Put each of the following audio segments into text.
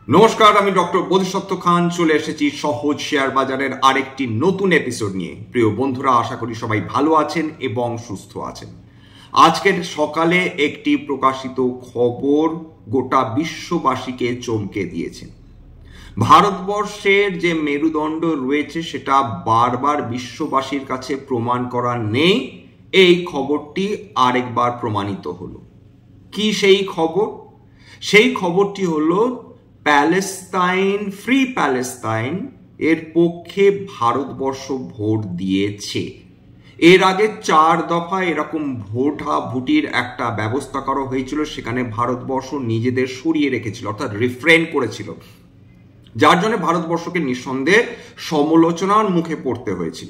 নমস্কার, আমি ডক্টর বোধিসত্ত্ব খান চলে এসেছি সহজ শেয়ার বাজারের আরেকটি নতুন এপিসোড নিয়ে। প্রিয় বন্ধুরা, আশা করি সবাই ভালো আছেন এবং সুস্থ আছেন। আজকের সকালে একটি প্রকাশিত খবর গোটা বিশ্ববাসীকে চমকে দিয়েছে। ভারতবর্ষের যে মেরুদণ্ড রয়েছে সেটা বারবার বিশ্ববাসীর কাছে প্রমাণ করা নেই, এই খবরটি আরেকবার প্রমাণিত হলো। কি সেই খবর? সেই খবরটি হলো প্যালেস্তাইন, ফ্রি প্যালেস্তাইন এর পক্ষে ভারতবর্ষ ভোট দিয়েছে। এর আগে 4 দফা এরকম ভোটাভুটির একটা ব্যবস্থা করা হয়েছিল, সেখানে ভারতবর্ষ নিজেদের সরিয়ে রেখেছিল, অর্থাৎ রিফ্রেন করেছিল, যার জন্য ভারতবর্ষকে নিঃসন্দেহে সমালোচনার মুখে পড়তে হয়েছিল।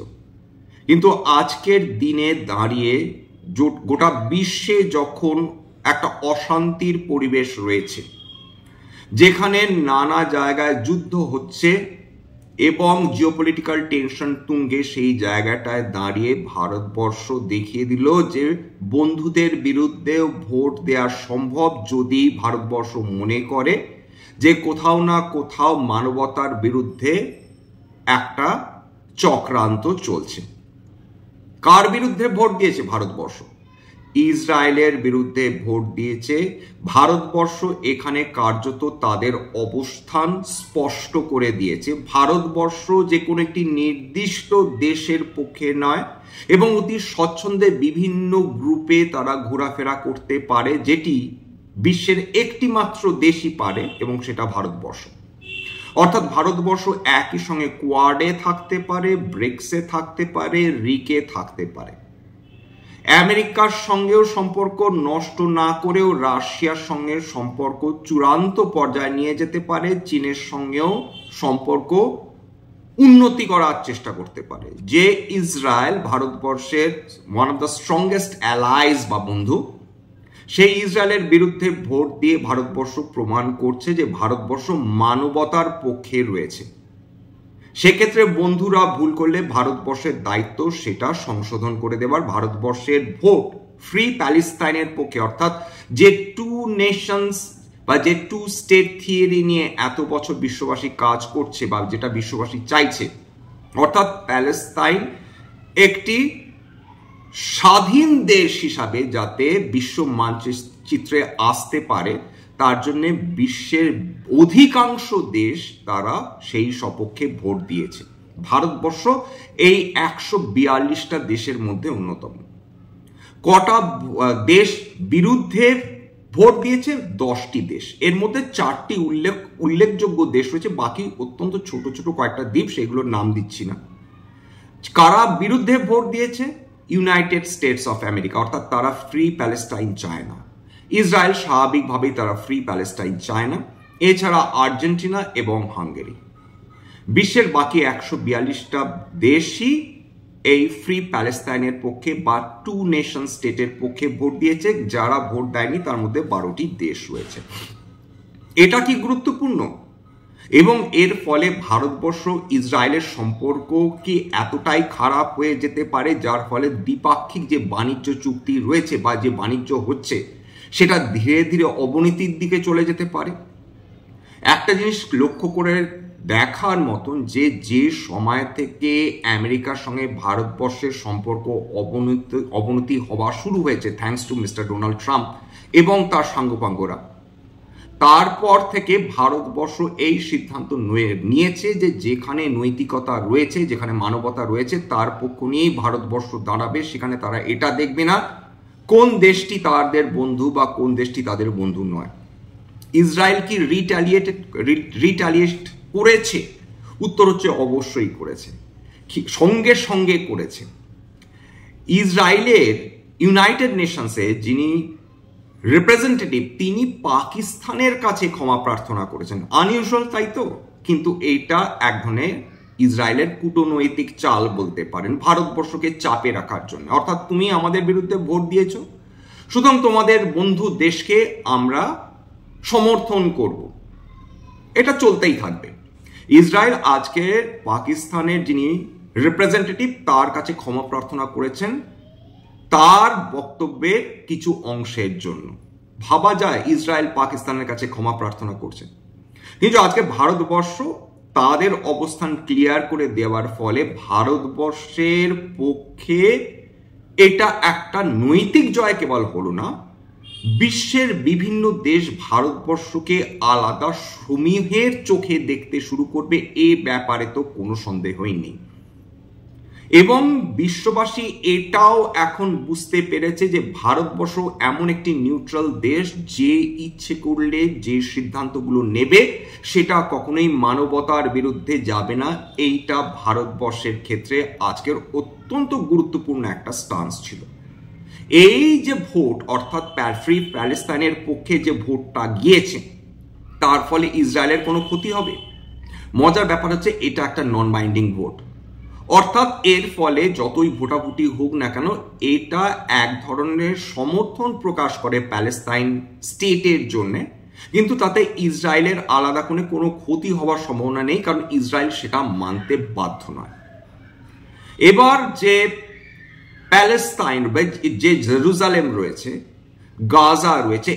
কিন্তু আজকের দিনে দাঁড়িয়ে গোটা বিশ্বে যখন একটা অশান্তির পরিবেশ রয়েছে, যেখানে নানা জায়গায় যুদ্ধ হচ্ছে এবং জিওপলিটিক্যাল টেনশন তুঙ্গে, সেই জায়গাটায় দাঁড়িয়ে ভারতবর্ষ দেখিয়ে দিল যে বন্ধুদের বিরুদ্ধেও ভোট দেওয়া সম্ভব যদি ভারতবর্ষ মনে করে যে কোথাও না কোথাও মানবতার বিরুদ্ধে একটা চক্রান্ত চলছে। কার বিরুদ্ধে ভোট দিয়েছে ভারতবর্ষ? ইসরায়েলের বিরুদ্ধে ভোট দিয়েছে ভারতবর্ষ। এখানে কার্যত তাদের অবস্থান স্পষ্ট করে দিয়েছে। ভারতবর্ষ যে কোনো একটি নির্দিষ্ট দেশের পক্ষে নয় এবং অতি স্বচ্ছন্দে বিভিন্ন গ্রুপে তারা ঘোরাফেরা করতে পারে, যেটি বিশ্বের একটি মাত্র দেশই পারে, এবং সেটা ভারতবর্ষ। অর্থাৎ ভারতবর্ষ একই সঙ্গে কোয়াডে থাকতে পারে, ব্রিক্সে থাকতে পারে, রিকে থাকতে পারে। আমেরিকার সঙ্গেও সম্পর্ক নষ্ট না করেও রাশিয়ার সঙ্গে সম্পর্ক চূড়ান্ত পর্যায়ে নিয়ে যেতে পারে, চীনের সঙ্গেও সম্পর্ক উন্নতি করার চেষ্টা করতে পারে। যে ইসরায়েল ভারতবর্ষের one of the strongest allies বা বন্ধু, সেই ইসরায়েলের বিরুদ্ধে ভোট দিয়ে ভারতবর্ষ প্রমাণ করছে যে ভারতবর্ষ মানবতার পক্ষে রয়েছে। সেক্ষেত্রে বন্ধুরা ভুল করলে ভারতবর্ষের দায়িত্ব সেটা সংশোধন করে দেওয়ার। ভারতবর্ষের ভোট ফ্রি প্যালেস্তাইনের পক্ষে, অর্থাৎ যে 2 নেশনস বা যে 2 স্টেট থিওরি নিয়ে এত বছর বিশ্ববাসী কাজ করছে বা যেটা বিশ্ববাসী চাইছে, অর্থাৎ প্যালেস্তাইন একটি স্বাধীন দেশ হিসাবে যাতে বিশ্ব মানচিত্রে আসতে পারে, তার জন্য বিশ্বের অধিকাংশ দেশ তারা সেই সপক্ষে ভোট দিয়েছে। ভারতবর্ষ এই 142টা দেশের মধ্যে অন্যতম। কটা দেশ বিরুদ্ধে ভোট দিয়েছে? 10টি দেশ। এর মধ্যে 4টি উল্লেখযোগ্য দেশ রয়েছে, বাকি অত্যন্ত ছোট ছোট কয়েকটা দ্বীপ, সেগুলোর নাম দিচ্ছি না। কারা বিরুদ্ধে ভোট দিয়েছে? ইউনাইটেড স্টেটস অফ আমেরিকা, অর্থাৎ তারা ফ্রি প্যালেস্টাইন চায় না। ইসরায়েল স্বাভাবিকভাবেই তারা ফ্রি প্যালেস্টাইন চায় না। এছাড়া আর্জেন্টিনা এবং হাঙ্গেরি। বিশ্বের বাকি 142টা দেশই এই ফ্রি প্যালেস্তাইনের পক্ষে বা 2 নেশন স্টেটের পক্ষে ভোট দিয়েছে। যারা ভোট দেয়নি তার মধ্যে 12টি দেশ রয়েছে। এটা কি গুরুত্বপূর্ণ? এবং এর ফলে ভারতবর্ষ ইসরায়েলের সম্পর্ক কি এতটাই খারাপ হয়ে যেতে পারে যার ফলে দ্বিপাক্ষিক যে বাণিজ্য চুক্তি রয়েছে বা যে বাণিজ্য হচ্ছে সেটা ধীরে ধীরে অবনতির দিকে চলে যেতে পারে? একটা জিনিস লক্ষ্য করে দেখার মতন যে সময় থেকে আমেরিকার সঙ্গে ভারতবর্ষের সম্পর্ক অবনতি হওয়া শুরু হয়েছে thanks to mister Donald Trump এবং তার সাঙ্গপাঙ্গরা, তারপর থেকে ভারতবর্ষ এই সিদ্ধান্ত নিয়েছে যে যেখানে নৈতিকতা রয়েছে, যেখানে মানবতা রয়েছে, তার পক্ষ নিয়েই ভারতবর্ষ দাঁড়াবে। সেখানে তারা এটা দেখবে না কোন দেশটি তাদের বন্ধু বা কোন দেশটি তাদের বন্ধু নয়। ইসরায়েল কি রিটালিয়েট করেছে? উত্তর হচ্ছে অবশ্যই করেছে, সঙ্গে সঙ্গে করেছে। ইসরায়েলের ইউনাইটেড নেশনসে যিনি রিপ্রেজেন্টেটিভ, তিনি পাকিস্তানের কাছে ক্ষমা প্রার্থনা করেছেন। আনইউজুয়াল, তাই তো? কিন্তু এইটা এক ধরনের ইসরায়েলের কূটনৈতিক চাল বলতে পারেন, ভারতবর্ষকে চাপে রাখার জন্য। অর্থাৎ তুমি আমাদের বিরুদ্ধে ভোট দিয়েছ, সুতরাং তোমাদের বন্ধু দেশকে আমরা সমর্থন করব। এটা চলতেই থাকবে। ইসরায়েল আজকে পাকিস্তানের যিনি রিপ্রেজেন্টেটিভ তার কাছে ক্ষমা প্রার্থনা করেছেন তার বক্তব্যের কিছু অংশের জন্য। ভাবা যায় ইসরায়েল পাকিস্তানের কাছে ক্ষমা প্রার্থনা করছে, কিন্তু আজকে ভারতবর্ষ তাদের অবস্থান ক্লিয়ার করে দেওয়ার ফলে ভারতবর্ষের পক্ষে এটা একটা নৈতিক জয় কেবল হলো না, বিশ্বের বিভিন্ন দেশ ভারতবর্ষকে আলাদা সমীহের চোখে দেখতে শুরু করবে, এ ব্যাপারে তো কোনো সন্দেহই নেই। এবং বিশ্ববাসী এটাও এখন বুঝতে পেরেছে যে ভারতবর্ষ এমন একটি নিউট্রাল দেশ যে ইচ্ছে করলে যে সিদ্ধান্তগুলো নেবে সেটা কখনোই মানবতার বিরুদ্ধে যাবে না। এইটা ভারতবর্ষের ক্ষেত্রে আজকের অত্যন্ত গুরুত্বপূর্ণ একটা স্টান্স ছিল। এই যে ভোট, অর্থাৎ ফ্রি প্যালেস্তাইনের পক্ষে যে ভোটটা গিয়েছে, তার ফলে ইসরায়েলের কোনো ক্ষতি হবে? মজার ব্যাপার হচ্ছে এটা একটা নন বাইন্ডিং ভোট, অর্থাৎ এর ফলে যতই ভোটাভুটি হোক না কেন এটা এক ধরনের সমর্থন প্রকাশ করে প্যালেস্তাইন স্টেটের জন্য, কিন্তু তাতে ইসরায়েলের আলাদা কোনো ক্ষতি হওয়ার সম্ভাবনা নেই, কারণ ইসরায়েল সেটা মানতে বাধ্য নয়। এবার যে প্যালেস্তাইন, যে জেরুজালেম রয়েছে, গাজা রয়েছে,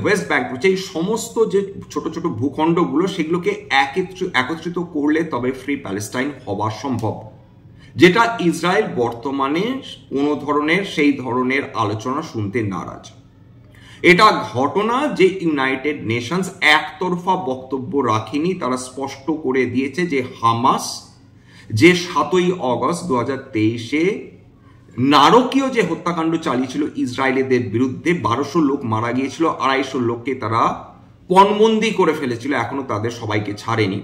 ওয়েস্ট ব্যাংক রয়েছে, এই সমস্ত যে ছোট ছোট ভূখণ্ডগুলো সেগুলোকে একত্রিত করলে তবে ফ্রি প্যালেস্টাইন হওয়া সম্ভব, যেটা ইসরায়েল বর্তমানে কোনো ধরনের সেই ধরনের আলোচনা শুনতে নারাজ। এটা ঘটনা যে ইউনাইটেড নেশনস একতরফা বক্তব্য রাখেনি, তারা স্পষ্ট করে দিয়েছে যে হামাস যে 7ই অগস্ট 2023-এ নারকীয় যে হত্যাকাণ্ড চালিয়েছিল ইসরায়েলিদের বিরুদ্ধে, 1200 লোক মারা গিয়েছিল, 250 লোককে তারা পণবন্দি করে ফেলেছিল, এখনো তাদের সবাইকে ছাড়েনি,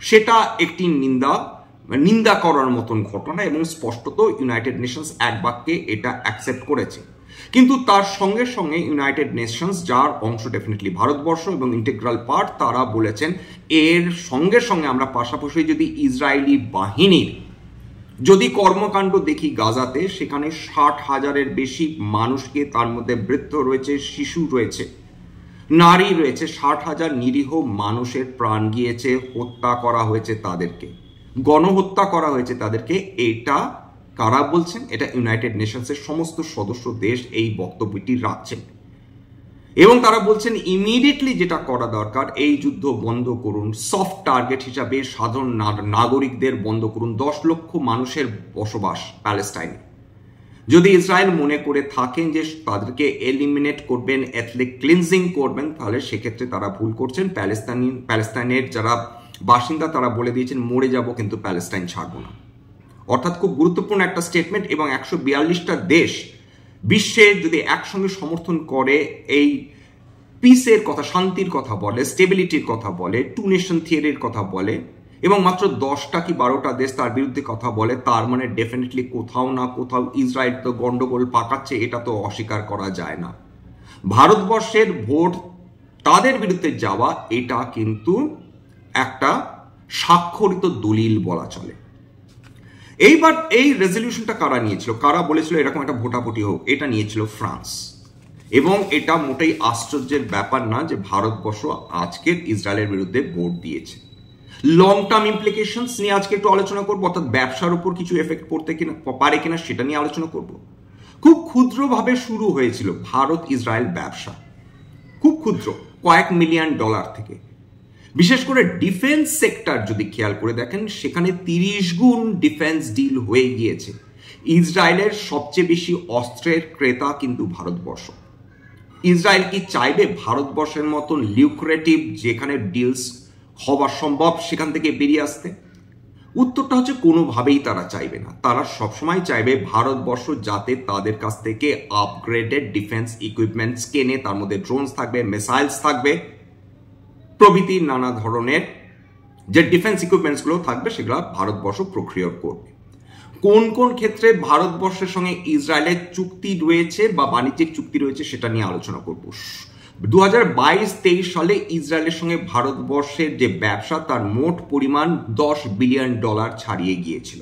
সেটা একটি নিন্দা করার মতন ঘটনা এবং স্পষ্টত ইউনাইটেড নেশনস এক বাক্যে এটা অ্যাকসেপ্ট করেছে। কিন্তু তার সঙ্গে সঙ্গে ইউনাইটেড নেশনস, যার অংশ ডেফিনেটলি ভারতবর্ষ এবং ইন্টিগ্রাল পার্ট, তারা বলেছেন এর সঙ্গে সঙ্গে আমরা পাশাপাশি যদি ইসরায়েলি বাহিনীর যদি কর্মকাণ্ড দেখি গাজাতে, সেখানে 60,000-এর বেশি মানুষকে, তার মধ্যে বৃদ্ধ রয়েছে, শিশু রয়েছে, নারী রয়েছে, 60,000 নিরীহ মানুষের প্রাণ গিয়েছে, হত্যা করা হয়েছে তাদেরকে, গণহত্যা করা হয়েছে তাদেরকে। এটা কারা বলছেন? এটা ইউনাইটেড নেশনসের সমস্ত সদস্য দেশ এই বক্তব্যটি রাখছেন এবং তারা বলছেন ইমিডিয়েটলি যেটা করা দরকার, এই যুদ্ধ বন্ধ করুন, সফট টার্গেট হিসাবে সাধারণ নাগরিকদের বন্ধ করুন। 10 লক্ষ মানুষের বসবাস প্যালেস্টাইনে, যদি ইসরায়েল মনে করে থাকেন যে তাদেরকে এলিমিনেট করবেন, এথনিক ক্লিনজিং করবেন, তাহলে সেক্ষেত্রে তারা ভুল করছেন। প্যালেস্টাইনের যারা বাসিন্দা তারা বলে দিয়েছেন মরে যাব কিন্তু প্যালেস্টাইন ছাড়বো না। অর্থাৎ খুব গুরুত্বপূর্ণ একটা স্টেটমেন্ট। এবং 142টা দেশ বিশ্বে যদি একসঙ্গে সমর্থন করে, এই পিসের কথা, শান্তির কথা বলে, স্টেবিলিটির কথা বলে, 2 নেশন থিওরির কথা বলে, এবং মাত্র 10টা কি 12টা দেশ তার বিরুদ্ধে কথা বলে, তার মানে ডেফিনেটলি কোথাও না কোথাও ইসরায়েল তো গন্ডগোল পাকাচ্ছে, এটা তো অস্বীকার করা যায় না। ভারতবর্ষের ভোট তাদের বিরুদ্ধে যাওয়া, এটা কিন্তু একটা স্বাক্ষরিত দলিল বলা চলে। এইবার এই রেজলিউশনটা কারা নিয়েছিল, কারা বলেছিল এরকম একটা ভোটাভুটি হোক? এটা নিয়েছিল ফ্রান্স। এবং এটা মোটেই আশ্চর্যের ব্যাপার না যে ভারতবর্ষ আজকের ইসরায়েলের বিরুদ্ধে ভোট দিয়েছে। লং টার্ম ইমপ্লিকেশনস নিয়ে আজকে একটু আলোচনা করবো, অর্থাৎ ব্যবসার উপর কিছু এফেক্ট পড়তে পারে কিনা সেটা নিয়ে আলোচনা করব। খুব ক্ষুদ্রভাবে শুরু হয়েছিল ভারত ইসরায়েল ব্যবসা, খুব ক্ষুদ্র, কয়েক মিলিয়ন ডলার থেকে। বিশেষ করে ডিফেন্স সেক্টর যদি খেয়াল করে দেখেন, সেখানে 30 গুণ ডিফেন্স ডিল হয়ে গিয়েছে। ইসরায়েলের সবচেয়ে বেশি অস্ত্রের ক্রেতা কিন্তু ভারতবর্ষ। ইসরায়েল কি চাইবে ভারতবর্ষের মতন লিউক্রেটিভ যেখানে ডিলস হওয়া সম্ভব সেখান থেকে বেরিয়ে আসতে? উত্তরটা হচ্ছে কোনোভাবেই তারা চাইবে না। তারা সবসময় চাইবে ভারতবর্ষ যাতে তাদের কাছ থেকে আপগ্রেডেড ডিফেন্স ইকুইপমেন্টস কেনে, তার মধ্যে ড্রোনস থাকবে, মিসাইলস থাকবে, প্রভৃতি নানা ধরনের যে ডিফেন্স ইকুইপমেন্টসগুলো থাকবে সেগুলো ভারতবর্ষ প্রক্রিয়া করবে। কোন কোন ক্ষেত্রে ভারতবর্ষের সঙ্গে ইসরায়েলের চুক্তি রয়েছে বা বাণিজ্যিক চুক্তি রয়েছে সেটা নিয়ে আলোচনা করব। 2022-23 সালে ইসরায়েলের সঙ্গে ভারতবর্ষের যে ব্যবসা, তার মোট পরিমাণ $10 বিলিয়ন ছাড়িয়ে গিয়েছিল।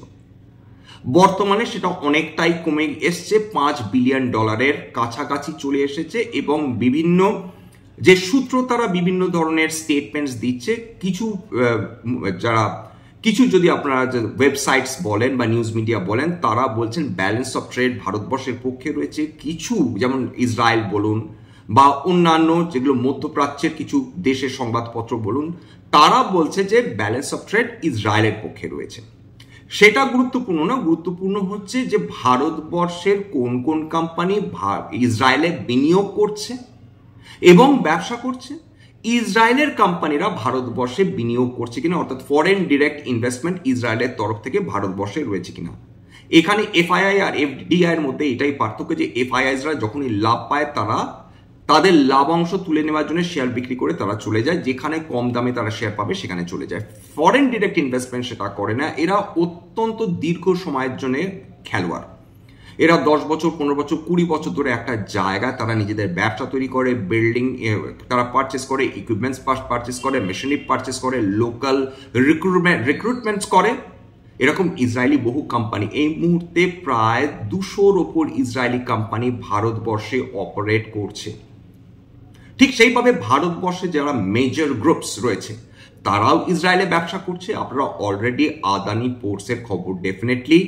বর্তমানে সেটা অনেকটাই কমে এসছে, $5 বিলিয়ন কাছাকাছি চলে এসেছে। এবং বিভিন্ন যে সূত্র তারা বিভিন্ন ধরনের স্টেটমেন্টস দিচ্ছে, কিছু যদি আপনারা ওয়েবসাইটস বলেন বা নিউজ মিডিয়া বলেন, তারা বলছেন ব্যালেন্স অফ ট্রেড ভারতবর্ষের পক্ষে রয়েছে। কিছু যেমন ইসরায়েল বলুন বা অন্যান্য যেগুলো মধ্যপ্রাচ্যের কিছু দেশের সংবাদপত্র বলুন, তারা বলছে যে ব্যালেন্স অফ ট্রেড ইসরায়েলের পক্ষে রয়েছে। সেটা গুরুত্বপূর্ণ না, গুরুত্বপূর্ণ হচ্ছে যে ভারতবর্ষের কোন কোন কোম্পানি ইসরায়েলে বিনিয়োগ করছে এবং ব্যবসা করছে, ইসরায়েলের কোম্পানিরা ভারতবর্ষে বিনিয়োগ করছে কিনা, অর্থাৎ ফরেন ডিরেক্ট ইনভেস্টমেন্ট ইসরায়েলের তরফ থেকে ভারতবর্ষে রয়েছে কিনা। এখানে এফআইআই আর এফডিআই এর মধ্যে এটাই পার্থক্য যে এফআইআইসরা যখনই লাভ পায় তারা তাদের লাভাংশ তুলে নেওয়ার জন্য শেয়ার বিক্রি করে তারা চলে যায়, যেখানে কম দামে তারা শেয়ার পাবে সেখানে চলে যায়। ফরেন ডিরেক্ট ইনভেস্টমেন্ট সেটা করে না, এরা অত্যন্ত দীর্ঘ সময়ের জন্য খেলোয়াড়। এরা 10 বছর 15 বছর 20 বছর ধরে একটা জায়গায় তারা নিজেদের ব্যবসা তৈরি করে, বিল্ডিং তারা পারচেস করে, ইকুইপমেন্টস পারচেস করে, মেশিনারি পারচেস করে, লোকাল রিক্রুটমেন্টস করে। এরকম ইসরায়েলি বহু কোম্পানি এই মুহূর্তে প্রায় 200-র ওপর ইসরায়েলি কোম্পানি ভারতবর্ষে অপারেট করছে। ঠিক সেইভাবে ভারতবর্ষে যারা মেজর গ্রুপস রয়েছে তারাও ইসরায়েলে ব্যবসা করছে। আপনারা অলরেডি আদানি পোর্টসের খবর ডেফিনেটলি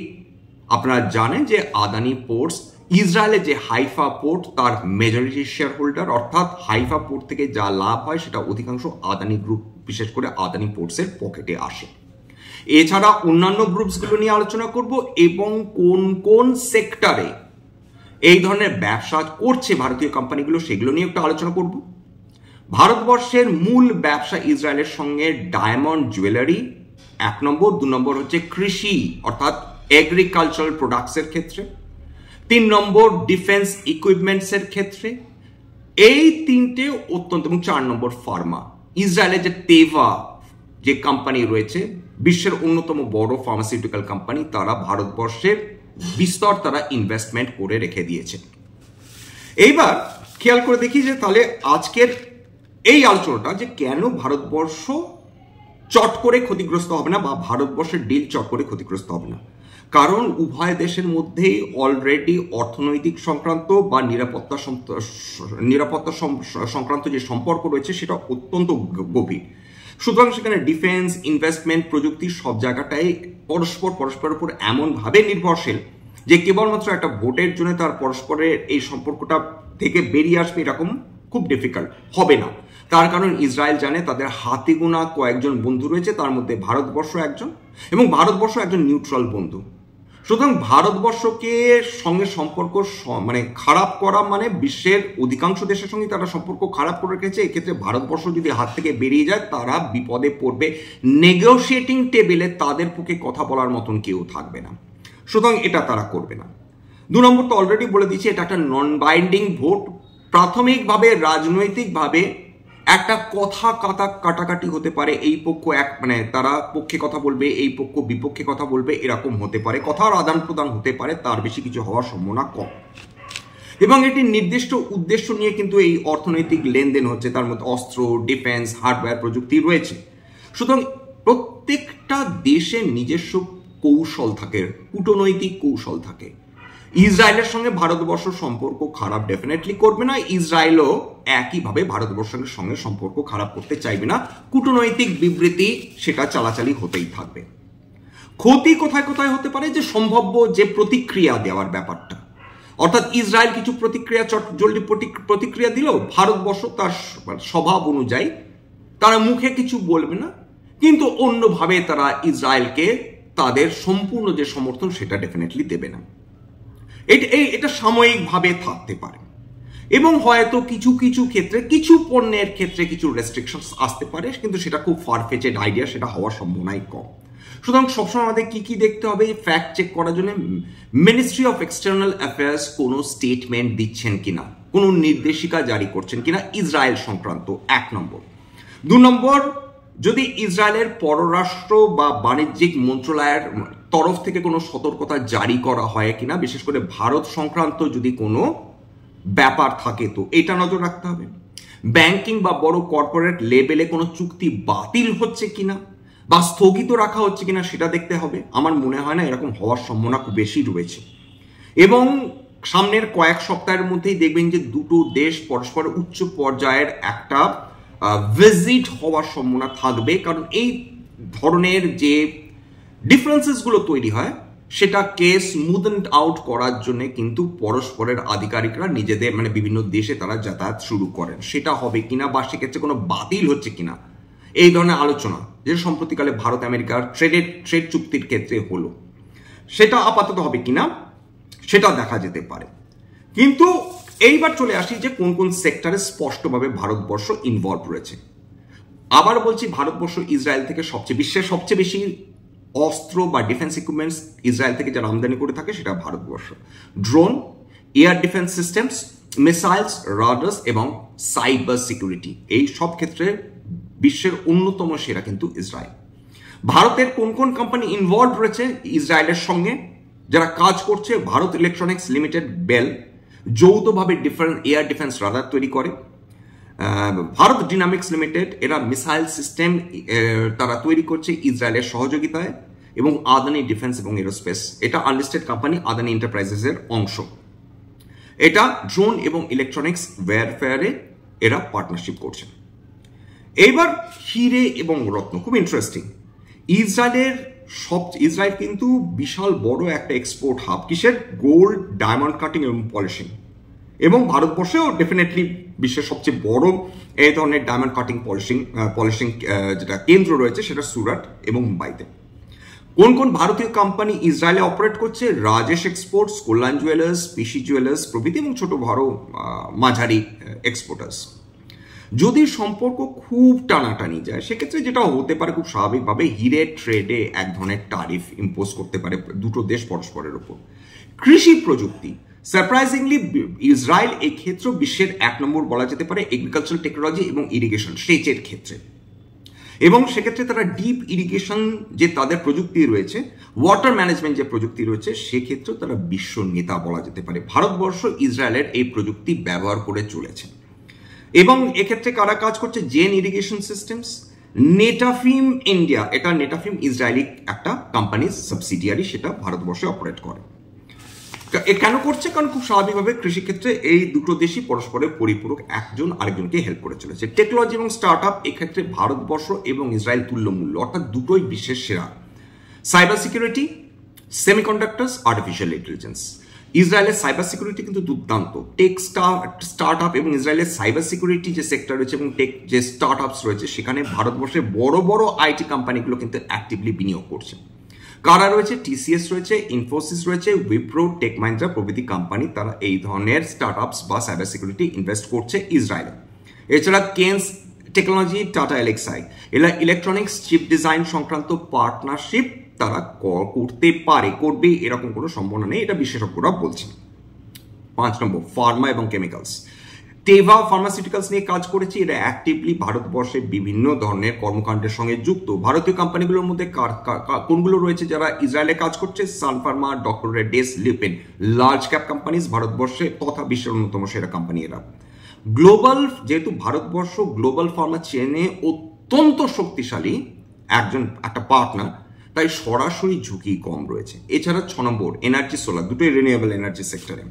আপনারা জানেন যে আদানি পোর্টস ইসরায়েলে যে হাইফা পোর্ট তার মেজরিটি শেয়ার হোল্ডার, অর্থাৎ হাইফা পোর্ট থেকে যা লাভ হয় সেটা অধিকাংশ আদানি গ্রুপ, বিশেষ করে আদানি পোর্টসের পকেটে আসে। এছাড়া অন্যান্য গ্রুপসগুলো নিয়ে আলোচনা করব এবং কোন কোন সেক্টরে এই ধরনের ব্যবসা করছে ভারতীয় কোম্পানিগুলো সেগুলো নিয়ে একটু আলোচনা করব। ভারতবর্ষের মূল ব্যবসা ইসরায়েলের সঙ্গে ডায়মন্ড জুয়েলারি 1 নম্বর, 2 নম্বর হচ্ছে কৃষি অর্থাৎ এগ্রিকালচারাল প্রোডাক্টসের ক্ষেত্রে, 3 নম্বর ডিফেন্স ইকুইপমেন্টসের ক্ষেত্রে, এই তিনটে অত্যন্ত, এবং 4 নম্বর ফার্মা। ইসরায়েলের যে তেভা যে কোম্পানি রয়েছে বিশ্বের অন্যতম বড় ফার্মাসিউটিক্যাল কোম্পানি, তারা ভারতবর্ষে বিস্তর তারা ইনভেস্টমেন্ট করে রেখে দিয়েছে। এইবার খেয়াল করে দেখি যে তাহলে আজকের এই আলোচনাটা যে কেন ভারতবর্ষ চট করে ক্ষতিগ্রস্ত হবে না বা ভারতবর্ষের ডিল চট করে ক্ষতিগ্রস্ত হবে না। কারণ উভয় দেশের মধ্যেই অলরেডি অর্থনৈতিক সংক্রান্ত বা নিরাপত্তা সংক্রান্ত যে সম্পর্ক রয়েছে সেটা অত্যন্ত গভীর। সুতরাং সেখানে ডিফেন্স, ইনভেস্টমেন্ট, প্রযুক্তি সব জায়গাটাই পরস্পরের উপর এমনভাবে নির্ভরশীল যে কেবলমাত্র একটা ভোটের জন্য তার পরস্পরের এই সম্পর্কটা থেকে বেরিয়ে আসবে এরকম খুব ডিফিকাল্ট হবে না। তার কারণ ইসরায়েল জানে তাদের হাতে গোনা কয়েকজন বন্ধু রয়েছে, তার মধ্যে ভারতবর্ষ একজন, এবং ভারতবর্ষ একজন নিউট্রাল বন্ধু। সুতরাং ভারতবর্ষকে সঙ্গে সম্পর্ক মানে খারাপ করা মানে বিশ্বের অধিকাংশ দেশের সঙ্গে তারা সম্পর্ক খারাপ করে রেখেছে। এক্ষেত্রে ভারতবর্ষ যদি হাত থেকে বেরিয়ে যায় তারা বিপদে পড়বে, নেগোশিয়েটিং টেবিলে তাদের পক্ষে কথা বলার মতন কেউ থাকবে না। সুতরাং এটা তারা করবে না। 2 নম্বর তো অলরেডি বলে দিচ্ছি, এটা একটা নন বাইন্ডিং ভোট। প্রাথমিকভাবে রাজনৈতিকভাবে একটা কথা কাটাকাটি হতে পারে, এই পক্ষ মানে তারা পক্ষে কথা বলবে, এই পক্ষ বিপক্ষে কথা বলবে, এরকম হতে পারে, কথার আদান প্রদান হতে পারে, তার বেশি কিছু হওয়ার সম্ভাবনা কম। এবং এটি নির্দিষ্ট উদ্দেশ্য নিয়ে কিন্তু এই অর্থনৈতিক লেনদেন হচ্ছে, তার মধ্যে অস্ত্র, ডিফেন্স, হার্ডওয়্যার প্রযুক্তি রয়েছে। সুতরাং প্রত্যেকটা দেশের নিজস্ব কৌশল থাকে, কূটনৈতিক কৌশল থাকে। ইসরায়েলের সঙ্গে ভারতবর্ষ সম্পর্ক খারাপ ডেফিনেটলি করবে না, ইসরায়েলও একইভাবে ভারতবর্ষের সঙ্গে সম্পর্ক খারাপ করতে চাইবে না। কূটনৈতিক বিবৃতি সেটা চালাচালি হতেই থাকবে। ক্ষতি কোথায় কোথায় হতে পারে, যে সম্ভাব্য যে প্রতিক্রিয়া দেওয়ার ব্যাপারটা, অর্থাৎ ইসরায়েল কিছু জলদি প্রতিক্রিয়া দিল, ভারতবর্ষ তার স্বভাব অনুযায়ী তারা মুখে কিছু বলবে না, কিন্তু অন্যভাবে তারা ইসরায়েলকে তাদের সম্পূর্ণ যে সমর্থন সেটা ডেফিনেটলি দেবে না। এটা সাময়িকভাবে থাকতে পারে এবং হয়তো কিছু কিছু ক্ষেত্রে, কিছু পণ্যের ক্ষেত্রে কিছু রেস্ট্রিকশনস আসতে পারে, কিন্তু সেটা খুব ফারফেচেড আইডিয়া, সেটা হওয়ার সম্ভাবনাই কম। সুতরাং সবসময় আমাদের কি কি দেখতে হবে ফ্যাক্ট চেক করার জন্য, মিনিস্ট্রি অফ এক্সটার্নাল অ্যাফেয়ার্স কোনো স্টেটমেন্ট দিচ্ছেন কিনা, কোনো নির্দেশিকা জারি করছেন কিনা ইসরায়েল সংক্রান্ত, 1 নম্বর। 2 নম্বর, যদি ইসরায়েলের পররাষ্ট্র বা বাণিজ্যিক মন্ত্রণালয়ের তরফ থেকে কোনো সতর্কতা জারি করা হয় কিনা, বিশেষ করে ভারত সংক্রান্ত যদি কোনো ব্যাপার থাকে তো এটা নজর রাখতে হবে। ব্যাংকিং বা বড় কর্পোরেট লেভেলে কোনো চুক্তি বাতিল হচ্ছে কিনা বা স্থগিত রাখা হচ্ছে কিনা সেটা দেখতে হবে। আমার মনে হয় না এরকম হওয়ার সম্ভাবনা খুব বেশি রয়েছে। এবং সামনের কয়েক সপ্তাহের মধ্যেই দেখবেন যে দুটো দেশ পরস্পর উচ্চ পর্যায়ের একটা ভিজিট হওয়ার সম্ভাবনা থাকবে, কারণ এই ধরনের যে ডিফারেন্সেসগুলো তৈরি হয় সেটাকে স্মুথেন আউট করার জন্য কিন্তু পরস্পরের আধিকারিকরা নিজেদের মানে বিভিন্ন দেশে তারা যাতায়াত শুরু করেন। সেটা হবে কিনা বা সেক্ষেত্রে কোনো বাতিল হচ্ছে কিনা এই ধরনের আলোচনা যে সম্প্রতিকালে ভারত আমেরিকার ট্রেড চুক্তির ক্ষেত্রে হলো, সেটা আপাতত হবে কিনা সেটা দেখা যেতে পারে। কিন্তু এইবার চলে আসি যে কোন কোন সেক্টরে স্পষ্টভাবে ভারতবর্ষ ইনভলভ রয়েছে। আবার বলছি, ভারতবর্ষ ইসরায়েল থেকে বিশ্বের সবচেয়ে বেশি অস্ত্র বা ডিফেন্স ইকুইপমেন্টস ইসরায়েল থেকে যারা আমদানি করে থাকে সেটা Bharatvarsha. Drone, air defence systems, missiles, রাডার্স এবং সাইবার সিকিউরিটি, এই সব ক্ষেত্রে বিশ্বের অন্যতম সেরা কিন্তু ইসরায়েল। ভারতের কোন কোন কোম্পানি ইনভলভ রয়েছে ইসরায়েলের সঙ্গে যারা কাজ করছে? ভারত ইলেকট্রনিক্স লিমিটেড, বেল যৌথভাবে এয়ার ডিফেন্স রাডার তৈরি করে। ভারত ডিনামিক্স লিমিটেড এরা মিসাইল সিস্টেম তারা তৈরি করছে ইসরায়েলের সহযোগিতায়, এবং আদানি ডিফেন্স এবং এরোস্পেস এটা আনলিস্টেড কোম্পানি আদানি এন্টারপ্রাইজেসের অংশ। এটা ড্রোন এবং ইলেকট্রনিক্স ওয়্যারফেয়ারে এরা পার্টনারশিপ করছে। এইবার হিরে এবং রত্ন, খুব ইন্টারেস্টিং। ইসরায়েল কিন্তু বিশাল বড় একটা এক্সপোর্ট হাব, কিসের? গোল্ড, ডায়মন্ড কাটিং এবং পলিশিং। এবং ভারতবর্ষেও ডেফিনেটলি বিশ্বের সবচেয়ে বড় এই ধরনের ডায়মন্ড কাটিং পলিশিং যেটা কেন্দ্র রয়েছে সেটা সুরাট এবং মুম্বাইতে। কোন কোন ভারতীয় কোম্পানি ইসরায়েলে অপারেট করছে? রাজেশ এক্সপোর্টস, কল্যাণ জুয়েলার্স, পিসি জুয়েলার্স প্রভৃতি, এবং ছোট বড় মাঝারি এক্সপোর্টার্স। যদি সম্পর্ক খুব টানাটানি যায় সেক্ষেত্রে যেটা হতে পারে খুব স্বাভাবিকভাবে হিরে ট্রেডে এক ধরনের ট্যারিফ ইম্পোজ করতে পারে দুটো দেশ পরস্পরের উপর। কৃষি প্রযুক্তি, সারপ্রাইজিংলি ইসরায়েল এই ক্ষেত্রে বিশ্বের 1 নম্বর বলা যেতে পারে এগ্রিকালচারাল টেকনোলজি এবং ইরিগেশন, সেচের ক্ষেত্রে। এবং সেক্ষেত্রে তারা ডিপ ইরিগেশন যে তাদের প্রযুক্তি রয়েছে, ওয়াটার ম্যানেজমেন্ট যে প্রযুক্তি রয়েছে, সেক্ষেত্রেও তারা বিশ্ব নেতা বলা যেতে পারে। ভারতবর্ষ ইসরায়েলের এই প্রযুক্তি ব্যবহার করে চলেছে। এবং এক্ষেত্রে কারা কাজ করছে? Gen irrigation systems, Netafim India, এটা নেটাফিম ইসরায়েলি একটা কোম্পানির সাবসিডিয়ারি, সেটা ভারতবর্ষে অপারেট করে। কেন করছে? কারণ খুব স্বাভাবিকভাবে কৃষিক্ষেত্রে এই দুটো দেশই পরস্পরের পরিপূরক, একজন আরেকজনকে হেল্প করে চলেছে। টেকনোলজি এবং স্টার্ট আপ এক্ষেত্রে ভারতবর্ষ এবং ইসরায়েল তুল্যমূল্য, অর্থাৎ দুটোই বিশ্বের সেরা। Cyber security, semiconductors, artificial intelligence, ইসরায়েলের সাইবার সিকিউরিটি কিন্তু দুর্দান্ত। টেক স্টার্ট আপ এবং ইসরায়েলের সাইবার সিকিউরিটি যে সেক্টর রয়েছে এবং টেক যে স্টার্ট আপস রয়েছে, সেখানে ভারতবর্ষের বড় বড় আইটি কোম্পানিগুলো কিন্তু অ্যাক্টিভলি বিনিয়োগ করছে। কারা রয়েছে? টিসিএস রয়েছে, ইনফোসিস রয়েছে, উইপ্রো, টেক মাহিন্দ্রা প্রভৃতি কোম্পানি, তারা এই ধরনের স্টার্ট আপস বা সাইবার সিকিউরিটি ইনভেস্ট করছে ইসরায়েলে। এছাড়া কেন্স টেকনোলজি, টাটা এলেক্সাই, এরা ইলেকট্রনিক্স চিপ ডিজাইন সংক্রান্ত পার্টনারশিপ তারা করতে পারে, করবে এরকম কোনো সম্ভাবনা নেই, এটা বিশেষজ্ঞরা বলছেন। 5 নম্বর ফার্মা এবং কেমিক্যালস, টেভা ফার্মাসিউটিক্যালস নিয়ে কাজ করেছে। এরা অ্যাক্টিভলি ভারতবর্ষে বিভিন্ন ধরনের কর্মকাণ্ডের সঙ্গে যুক্ত। ভারতীয় কোম্পানিগুলোর মধ্যে কোনগুলো রয়েছে যারা ইসরায়েলে কাজ করছে? Sun Pharma, Doctor Reddy's, Lupin, large cap companies ভারতবর্ষে তথা বিশ্বের অন্যতম সেরা কোম্পানি এরা। গ্লোবাল, যেহেতু ভারতবর্ষ গ্লোবাল ফার্মা চেনে অত্যন্ত শক্তিশালী একটা পার্টনার, তাই সরাসরি ঝুঁকি কম রয়েছে। এছাড়া 6 নম্বর এনার্জি, সোলার, দুটোই রিনিউয়েবল এনার্জি সেক্টরে।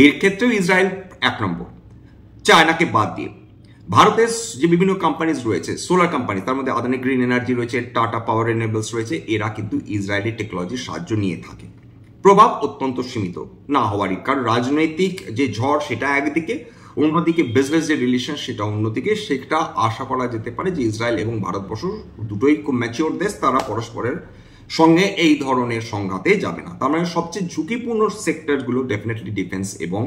এর ক্ষেত্রেও ইসরায়েল 1 নম্বর, চায়নাকে বাদ দিয়ে। ভারতের যে বিভিন্ন কোম্পানিজ রয়েছে সোলার কোম্পানি, তার মধ্যে আদানি গ্রিন এনার্জি রয়েছে, টাটা পাওয়ার রিনিউয়েবলস রয়েছে, এরা কিন্তু ইসরায়েলি টেকনোলজির সাহায্য নিয়ে থাকে। প্রভাব অত্যন্ত সীমিত না হওয়ারই কারণ রাজনৈতিক যে ঝড় সেটা একদিকে, অন্যদিকে বিজনেস যে রিলেশন সেটা অন্যদিকে। সেটা আশা করা যেতে পারে যে ইসরায়েল এবং ভারতবর্ষ দুটোই খুব ম্যাচিওর দেশ, তারা পরস্পরের সঙ্গে এই ধরনের সংঘাতে যাবে না। তার মানে সবচেয়ে ঝুঁকিপূর্ণ সেক্টরগুলো ডেফিনেটলি ডিফেন্স এবং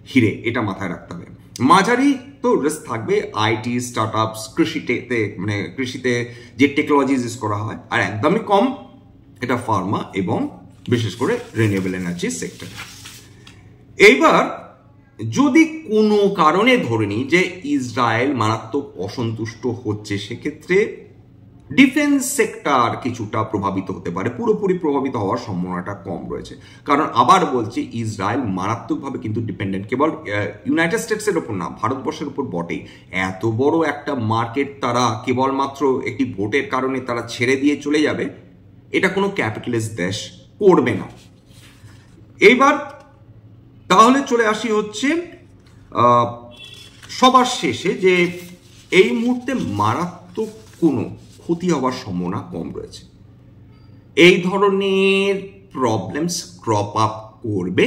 হিরে, এটা মাথায় রাখতে হবে। মাঝারি তো রিস্ক থাকবে আইটি, স্টার্ট আপস, কৃষিতে যে টেকনোলজিজ ইউজ করা হয়, আর একদমই কম এটা ফার্মা এবং বিশেষ করে রিনিউয়েবল এনার্জি সেক্টর। এইবার যদি কোনো কারণে ধরে নিই যে ইসরায়েল মারাত্মক অসন্তুষ্ট হচ্ছে, সেক্ষেত্রে ডিফেন্স সেক্টর কিছুটা প্রভাবিত হতে পারে, পুরোপুরি প্রভাবিত হওয়ার সম্ভাবনাটা কম রয়েছে। কারণ আবার বলছি, ইসরায়েল মারাত্মকভাবে কিন্তু ডিপেন্ডেন্ট কেবল ইউনাইটেড স্টেটসের উপর না, ভারতবর্ষের উপর বটেই। এত বড় একটা মার্কেট তারা কেবলমাত্র একটি ভোটের কারণে তারা ছেড়ে দিয়ে চলে যাবে, এটা কোনো ক্যাপিটালিস্ট দেশ করবে না। এইবার তাহলে চলে আসি হচ্ছে সবার শেষে, যে এই মুহূর্তে মারাত্মক কোনো ক্ষতি হওয়ার সম্ভাবনা কম রয়েছে। এই ধরনের প্রবলেমস ক্রপ আপ করবে।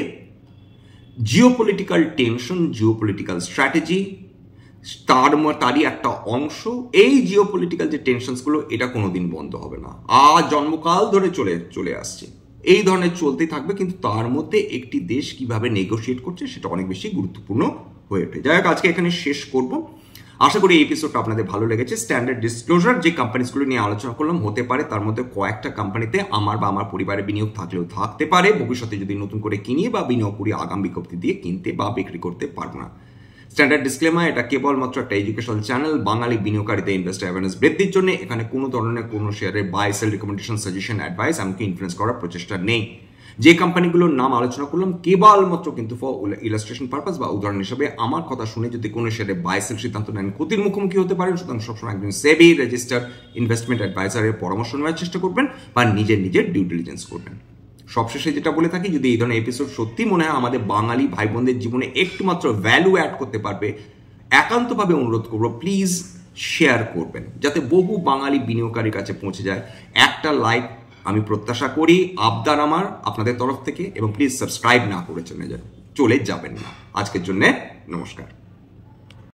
জিওপলিটিক্যাল টেনশন, জিওপলিটিক্যাল স্ট্র্যাটেজি তারই একটা অংশ। এই জিওপলিটিক্যাল যে টেনশনসগুলো এটা কোনোদিন বন্ধ হবে না, জন্মকাল ধরে চলে আসছে, এই ধরনের চলতে থাকবে। কিন্তু তার মধ্যে একটি দেশ কিভাবে নেগোশিয়েট করছে সেটা অনেক বেশি গুরুত্বপূর্ণ হয়ে ওঠে। যাই হোক, আজকে এখানে শেষ করব। আশা করি এই এপিসোডটা আপনাদের ভালো লেগেছে। স্ট্যান্ডার্ড ডিসক্লোজার যে কোম্পানিগুলো নিয়ে আলোচনা করলাম, হতে পারে তার মধ্যে কয়েকটা কোম্পানিতে আমার বা আমার পরিবারের বিনিয়োগ থাকলেও থাকতে পারে। ভবিষ্যতে যদি নতুন করে কিনি বা বিনিয়োগ করি, আগাম বিজ্ঞপ্তি দিয়ে কিনতে বা বিক্রি করতে পারবো না। স্ট্যান্ডার্ড ডিসক্লেমার, এটা কেবলমাত্র একটা এডুকেশনাল চ্যানেল। বাঙালি বিনিয়োগকারীদের ইনভেস্টর অ্যাওয়ারনেস বৃদ্ধির জন্য এখানে কোনো ধরনের কোনো শেয়ারের buy sell recommendation, suggestion, advice এমনকি ইনফ্লুয়েন্স করার প্রচেষ্টা নেই। যে কোম্পানিগুলোর নাম আলোচনা করলাম কেবলমাত্র কিন্তু ফর ইলাস্ট্রেশন পারপাস বা উদাহরণ হিসেবে আমার কথা শুনে যদি কোনো শেয়ারে বাই সেল সিদ্ধান্ত নেন, ক্ষতির মুখোমুখি হতে পারেন। সুতরাং সবসময় একজন সেবি রেজিস্টার্ড ইনভেস্টমেন্ট অ্যাডভাইজারের পরামর্শ নেওয়ার চেষ্টা করবেন বা নিজের ডিউ ডিলিজেন্স করবেন। সবশেষে যেটা বলে থাকি, যদি এই ধরনের এপিসোড সত্যি মনে হয় আমাদের বাঙালি ভাই বোনদের জীবনে একটু মাত্র ভ্যালু অ্যাড করতে পারবে, একান্তভাবে অনুরোধ করবো প্লিজ শেয়ার করবেন, যাতে বহু বাঙালি বিনিয়োগকারীর কাছে পৌঁছে যায়। একটা লাইক আমি প্রত্যাশা করি, আবদার আমার আপনাদের তরফ থেকে, এবং প্লিজ সাবস্ক্রাইব না করে চলে যাবেন না। আজকের জন্য নমস্কার।